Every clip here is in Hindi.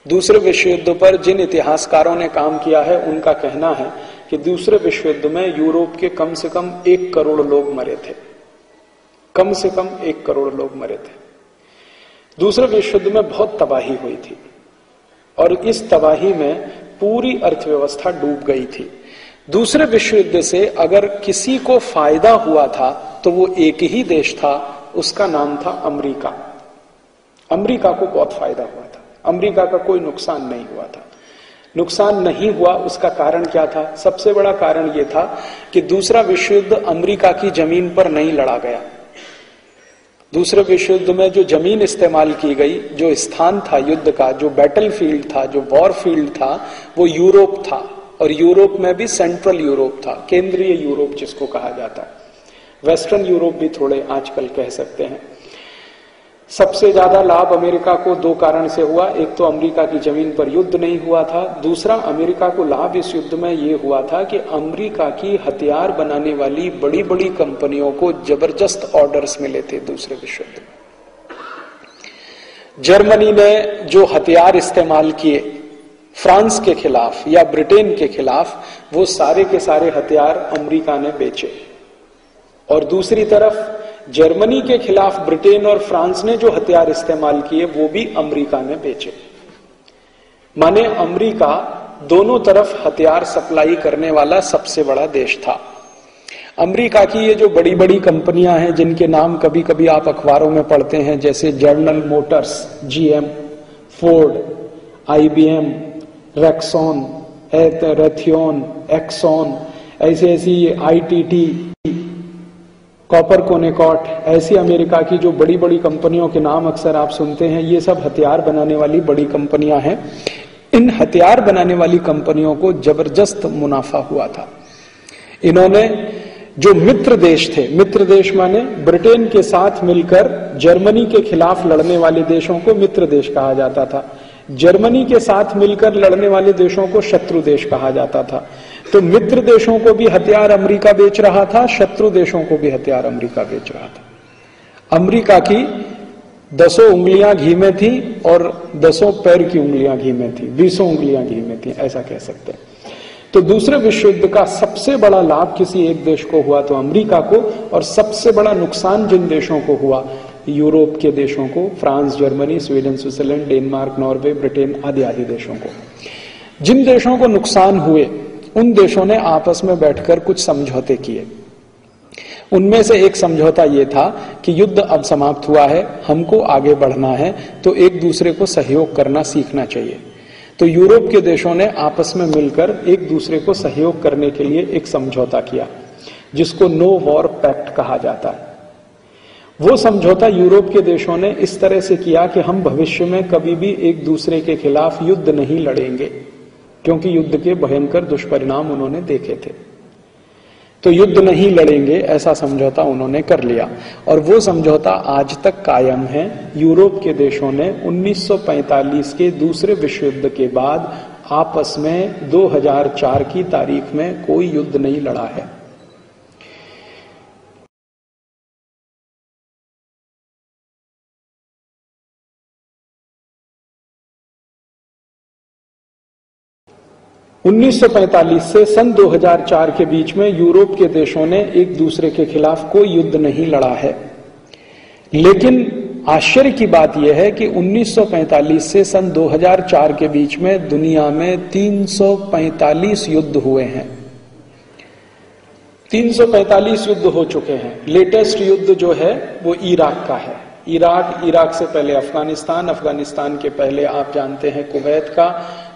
दूसरे विश्व युद्ध पर जिन इतिहासकारों ने काम किया है उनका कहना है कि दूसरे विश्व युद्ध में यूरोप के कम से कम 1 करोड़ लोग मरे थे। कम से कम 1 करोड़ लोग मरे थे। दूसरे विश्व युद्ध में बहुत तबाही हुई थी और इस तबाही में पूरी अर्थव्यवस्था डूब गई थी। दूसरे विश्व युद्ध से अगर किसी को फायदा हुआ था तो वो एक ही देश था, उसका नाम था अमेरिका। अमेरिका को बहुत फायदा हुआ था, अमेरिका का कोई नुकसान नहीं हुआ था। नुकसान नहीं हुआ उसका कारण क्या था? सबसे बड़ा कारण यह था कि दूसरा विश्व युद्ध अमेरिका की जमीन पर नहीं लड़ा गया। दूसरे विश्व युद्ध में जो जमीन इस्तेमाल की गई, जो स्थान था युद्ध का, जो बैटल फील्ड था, जो वॉर फील्ड था, वो यूरोप था। और यूरोप में भी सेंट्रल यूरोप था, केंद्रीय यूरोप जिसको कहा जाता है। वेस्टर्न यूरोप भी थोड़े आजकल कह सकते हैं। सबसे ज्यादा लाभ अमेरिका को 2 कारण से हुआ। एक तो अमेरिका की जमीन पर युद्ध नहीं हुआ था, दूसरा अमेरिका को लाभ इस युद्ध में यह हुआ था कि अमेरिका की हथियार बनाने वाली बड़ी बड़ी कंपनियों को जबरदस्त ऑर्डर्स मिले थे दूसरे विश्व युद्ध में। जर्मनी ने जो हथियार इस्तेमाल किए फ्रांस के खिलाफ या ब्रिटेन के खिलाफ, वो सारे के सारे हथियार अमेरिका ने बेचे। और दूसरी तरफ जर्मनी के खिलाफ ब्रिटेन और फ्रांस ने जो हथियार इस्तेमाल किए वो भी अमेरिका ने बेचे। माने अमेरिका दोनों तरफ हथियार सप्लाई करने वाला सबसे बड़ा देश था। अमेरिका की ये जो बड़ी बड़ी कंपनियां हैं जिनके नाम कभी कभी आप अखबारों में पढ़ते हैं, जैसे General Motors, GM, Ford, IBM, Rexon, Raytheon, Exxon, ऐसी आईटीटी, कॉपर कोनेकॉट, ऐसी अमेरिका की जो बड़ी बड़ी कंपनियों के नाम अक्सर आप सुनते हैं, ये सब हथियार बनाने वाली बड़ी कंपनियां हैं। इन हथियार बनाने वाली कंपनियों को जबरदस्त मुनाफा हुआ था। इन्होंने जो मित्र देश थे, मित्र देश माने ब्रिटेन के साथ मिलकर जर्मनी के खिलाफ लड़ने वाले देशों को मित्र देश कहा जाता था। जर्मनी के साथ मिलकर लड़ने वाले देशों को शत्रु देश कहा जाता था। तो मित्र देशों को भी हथियार अमेरिका बेच रहा था, शत्रु देशों को भी हथियार अमेरिका बेच रहा था। अमेरिका की 10 उंगलियां घी में थी और 10 पैर की उंगलियां घी में थी, 20 उंगलियां घी में थी, ऐसा कह सकते हैं। तो दूसरे विश्व युद्ध का सबसे बड़ा लाभ किसी एक देश को हुआ तो अमेरिका को, और सबसे बड़ा नुकसान जिन देशों को हुआ, यूरोप के देशों को, France, Germany, Sweden, Switzerland, Denmark, Norway, Britain आदि आदि देशों को। जिन देशों को नुकसान हुए उन देशों ने आपस में बैठकर कुछ समझौते किए। उनमें से एक समझौता यह था कि युद्ध अब समाप्त हुआ है, हमको आगे बढ़ना है, तो एक दूसरे को सहयोग करना सीखना चाहिए। तो यूरोप के देशों ने आपस में मिलकर एक दूसरे को सहयोग करने के लिए एक समझौता किया, जिसको नो वॉर पैक्ट कहा जाता है। वो समझौता यूरोप के देशों ने इस तरह से किया कि हम भविष्य में कभी भी एक दूसरे के खिलाफ युद्ध नहीं लड़ेंगे, क्योंकि युद्ध के भयंकर दुष्परिणाम उन्होंने देखे थे। तो युद्ध नहीं लड़ेंगे ऐसा समझौता उन्होंने कर लिया, और वो समझौता आज तक कायम है। यूरोप के देशों ने 1945 के दूसरे विश्व युद्ध के बाद आपस में 2004 की तारीख में कोई युद्ध नहीं लड़ा है। उन्नीस से सन 2004 के बीच में यूरोप के देशों ने एक दूसरे के खिलाफ कोई युद्ध नहीं लड़ा है। लेकिन आश्चर्य की बात यह है कि 1945 से सन 2004 के बीच में दुनिया में 345 युद्ध हुए हैं। 345 युद्ध हो चुके हैं। लेटेस्ट युद्ध जो है वो इराक का है। इराक से पहले अफगानिस्तान, अफगानिस्तान के पहले आप जानते हैं कुवैत का,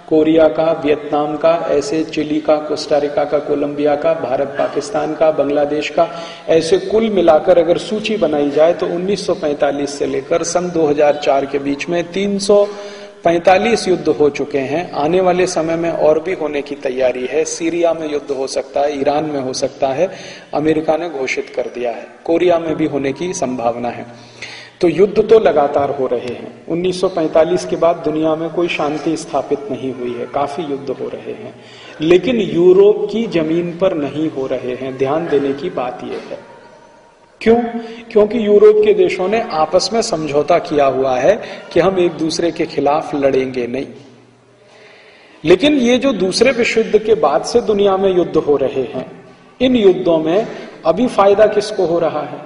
कोरिया का, वियतनाम का, ऐसे चिली का, कोस्टारिका का, कोलंबिया का, भारत पाकिस्तान का, बांग्लादेश का, ऐसे कुल मिलाकर अगर सूची बनाई जाए तो 1945 से लेकर सन 2004 के बीच में 345 युद्ध हो चुके हैं। आने वाले समय में और भी होने की तैयारी है। सीरिया में युद्ध हो सकता है, ईरान में हो सकता है, अमेरिका ने घोषित कर दिया है, कोरिया में भी होने की संभावना है। तो युद्ध तो लगातार हो रहे हैं। 1945 के बाद दुनिया में कोई शांति स्थापित नहीं हुई है, काफी युद्ध हो रहे हैं, लेकिन यूरोप की जमीन पर नहीं हो रहे हैं। ध्यान देने की बात यह है। क्यों? क्योंकि यूरोप के देशों ने आपस में समझौता किया हुआ है कि हम एक दूसरे के खिलाफ लड़ेंगे नहीं। लेकिन ये जो दूसरे विश्व युद्ध के बाद से दुनिया में युद्ध हो रहे हैं, इन युद्धों में अभी फायदा किसको हो रहा है?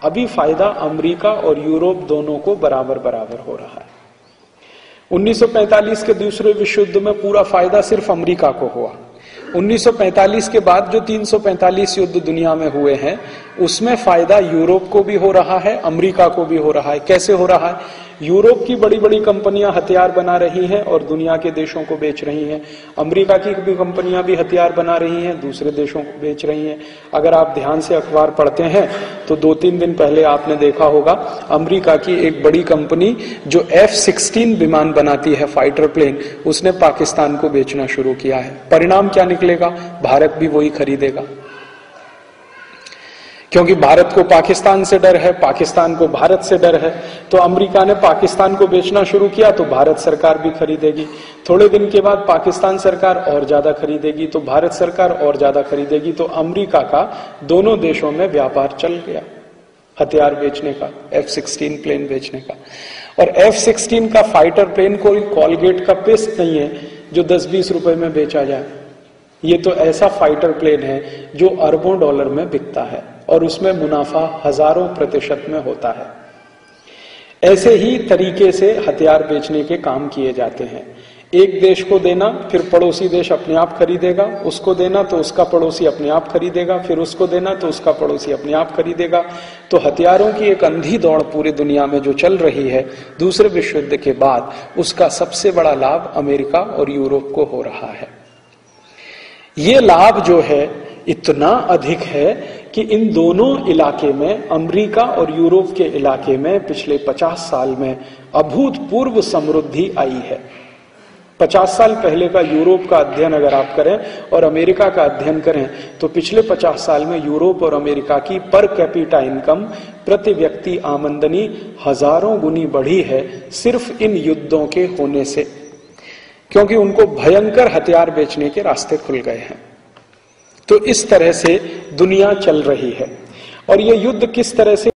अभी फायदा अमेरिका और यूरोप दोनों को बराबर बराबर हो रहा है। 1945 के दूसरे विश्व युद्ध में पूरा फायदा सिर्फ अमेरिका को हुआ। 1945 के बाद जो 345 युद्ध दुनिया में हुए हैं, उसमें फायदा यूरोप को भी हो रहा है, अमेरिका को भी हो रहा है। कैसे हो रहा है? यूरोप की बड़ी बड़ी कंपनियां हथियार बना रही हैं और दुनिया के देशों को बेच रही हैं। अमेरिका की भी कंपनियां भी हथियार बना रही हैं, दूसरे देशों को बेच रही हैं। अगर आप ध्यान से अखबार पढ़ते हैं तो 2-3 दिन पहले आपने देखा होगा, अमेरिका की एक बड़ी कंपनी जो F-16 विमान बनाती है, फाइटर प्लेन, उसने पाकिस्तान को बेचना शुरू किया है। परिणाम क्या निकलेगा? भारत भी वही खरीदेगा, क्योंकि भारत को पाकिस्तान से डर है, पाकिस्तान को भारत से डर है। तो अमेरिका ने पाकिस्तान को बेचना शुरू किया तो भारत सरकार भी खरीदेगी। थोड़े दिन के बाद पाकिस्तान सरकार और ज्यादा खरीदेगी तो भारत सरकार और ज्यादा खरीदेगी। तो अमेरिका का दोनों देशों में व्यापार चल गया हथियार बेचने का, F-16 प्लेन बेचने का। और F-16 का फाइटर प्लेन कोई कॉलगेट का पेस्ट नहीं है जो 10-20 रुपए में बेचा जाए। ये तो ऐसा फाइटर प्लेन है जो अरबों डॉलर में बिकता है और उसमें मुनाफा हजारों % में होता है। ऐसे ही तरीके से हथियार बेचने के काम किए जाते हैं। एक देश को देना, फिर पड़ोसी देश अपने आप खरीदेगा, उसको देना तो उसका पड़ोसी अपने आप खरीदेगा, फिर उसको देना तो उसका पड़ोसी अपने आप खरीदेगा। तो हथियारों की एक अंधी दौड़ पूरी दुनिया में जो चल रही है दूसरे विश्व युद्ध के बाद, उसका सबसे बड़ा लाभ अमेरिका और यूरोप को हो रहा है। ये लाभ जो है इतना अधिक है कि इन दोनों इलाके में, अमेरिका और यूरोप के इलाके में पिछले 50 साल में अभूतपूर्व समृद्धि आई है। 50 साल पहले का यूरोप का अध्ययन अगर आप करें और अमेरिका का अध्ययन करें तो पिछले 50 साल में यूरोप और अमेरिका की पर कैपिटा इनकम, प्रति व्यक्ति आमदनी हजारों गुनी बढ़ी है सिर्फ इन युद्धों के होने से, क्योंकि उनको भयंकर हथियार बेचने के रास्ते खुल गए हैं। तो इस तरह से दुनिया चल रही है। और ये युद्ध किस तरह से